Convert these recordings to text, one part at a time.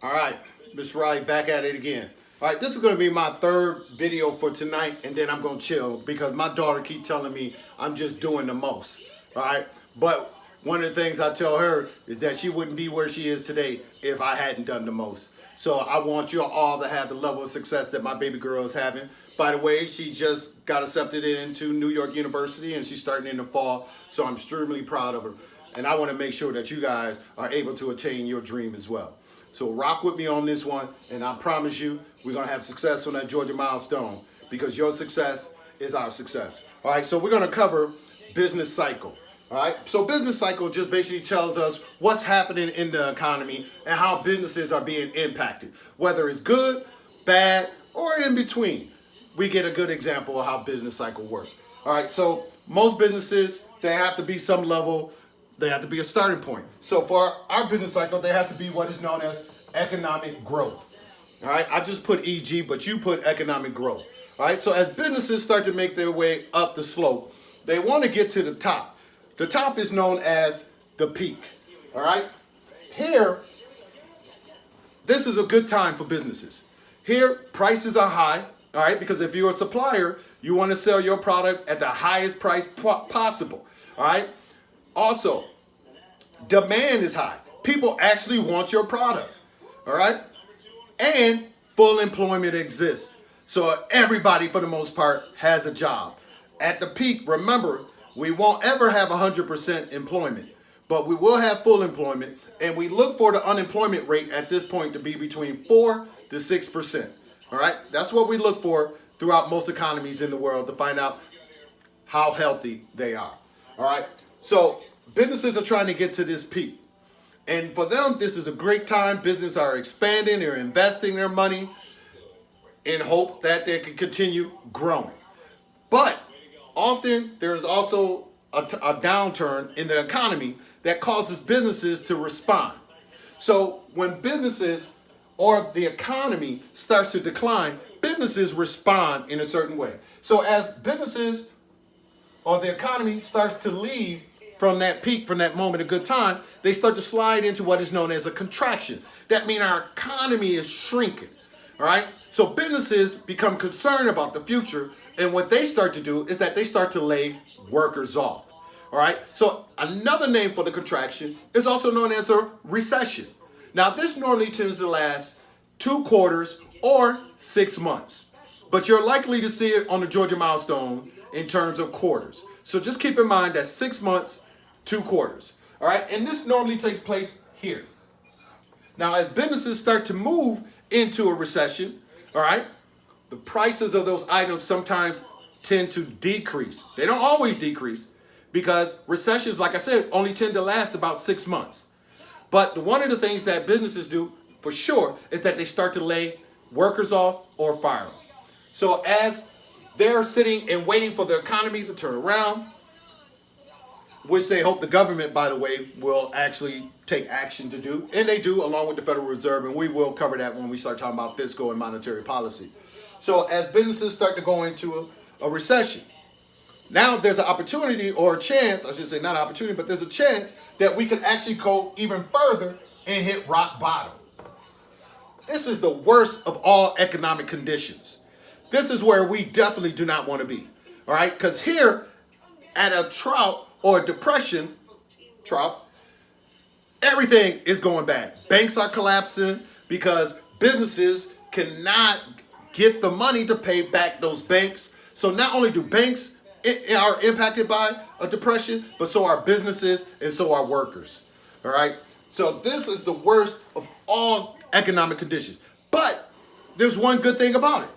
All right, Mr. Wright, back at it again. All right, this is going to be my third video for tonight, and then I'm going to chill because my daughter keep telling me I'm just doing the most. All right, but one of the things I tell her is that she wouldn't be where she is today if I hadn't done the most. So I want you all to have the level of success that my baby girl is having. By the way, she just got accepted into New York University, and she's starting in the fall, so I'm extremely proud of her. And I want to make sure that you guys are able to attain your dream as well. So rock with me on this one, and I promise you we're going to have success on that Georgia milestone because your success is our success. All right, so we're going to cover business cycle. All right, so business cycle just basically tells us what's happening in the economy and how businesses are being impacted, whether it's good, bad, or in between. We get a good example of how business cycle works. All right, so most businesses, they have to be some level. They have to be a starting point. So for our business cycle, there has to be what is known as economic growth. All right, I just put EG, but you put economic growth. All right, so as businesses start to make their way up the slope, they want to get to the top. The top is known as the peak. All right, here, this is a good time for businesses. Here, prices are high. All right, because if you're a supplier, you want to sell your product at the highest price possible. All right. Also, demand is high. People actually want your product, all right? And full employment exists. So everybody, for the most part, has a job. At the peak, remember, we won't ever have 100% employment, but we will have full employment, and we look for the unemployment rate at this point to be between 4 to 6%, all right? That's what we look for throughout most economies in the world to find out how healthy they are, all right? So businesses are trying to get to this peak. And for them, this is a great time. Businesses are expanding. They're investing their money in hope that they can continue growing. But often there's also a downturn in the economy that causes businesses to respond. So when businesses or the economy starts to decline, businesses respond in a certain way. So as businesses or the economy starts to leave from that peak, from that moment of good time, they start to slide into what is known as a contraction. That means our economy is shrinking, all right? So businesses become concerned about the future, and what they start to do is that they start to lay workers off, all right? So another name for the contraction is also known as a recession. Now, this normally tends to last 2 quarters or 6 months, but you're likely to see it on the Georgia milestone in terms of quarters. So just keep in mind that 6 months, 2 quarters. All right, and this normally takes place here. Now, as businesses start to move into a recession, all right, the prices of those items sometimes tend to decrease. They don't always decrease because recessions, like I said, only tend to last about 6 months. But one of the things that businesses do for sure is that they start to lay workers off or fire them. So as they're sitting and waiting for the economy to turn around, which they hope the government, by the way, will actually take action to do. And they do, along with the Federal Reserve, and we will cover that when we start talking about fiscal and monetary policy. So as businesses start to go into a recession, now there's an opportunity or a chance, I should say not opportunity, but there's a chance that we can actually go even further and hit rock bottom. This is the worst of all economic conditions. This is where we definitely do not want to be, all right? Because here at a drought or a depression, everything is going bad. Banks are collapsing because businesses cannot get the money to pay back those banks. So not only do banks are impacted by a depression, but so are businesses and so are workers, all right? So this is the worst of all economic conditions. But there's one good thing about it.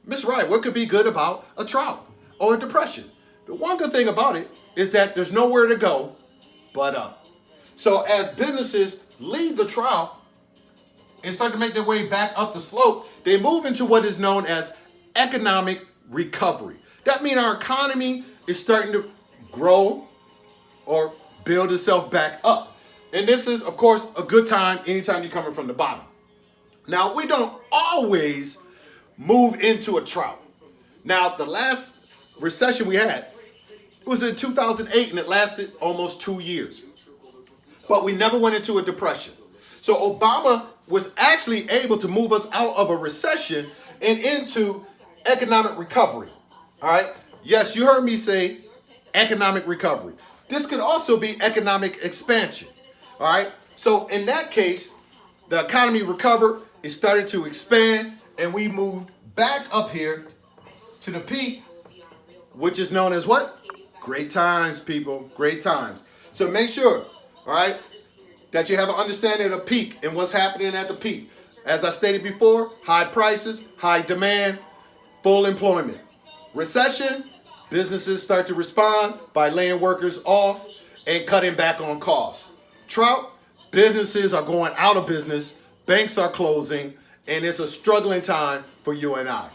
Ms. Wright, what could be good about a drought or a depression? The one good thing about it is that there's nowhere to go but up. So as businesses leave the drought and start to make their way back up the slope, they move into what is known as economic recovery. That means our economy is starting to grow or build itself back up. And this is, of course, a good time anytime you're coming from the bottom. Now, we don't always move into a drought. Now, the last recession we had was in 2008, and it lasted almost 2 years. But we never went into a depression. So Obama was actually able to move us out of a recession and into economic recovery. All right. Yes, you heard me say economic recovery. This could also be economic expansion. All right. So in that case, the economy recovered, it started to expand, and we moved back up here to the peak, which is known as what? Great times, people. Great times. So make sure, all right, that you have an understanding of the peak and what's happening at the peak. As I stated before, high prices, high demand, full employment. Recession, businesses start to respond by laying workers off and cutting back on costs. Drought, businesses are going out of business, banks are closing, and it's a struggling time for you and I.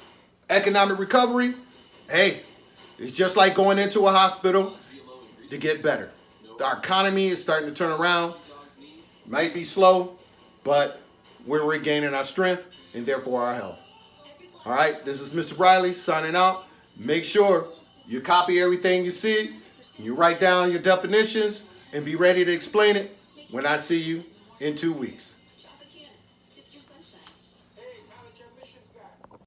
Economic recovery, hey, it's just like going into a hospital to get better. Our economy is starting to turn around. Might be slow, but we're regaining our strength and therefore our health. All right, this is Mr. Riley signing out. Make sure you copy everything you see, you write down your definitions, and be ready to explain it when I see you in 2 weeks.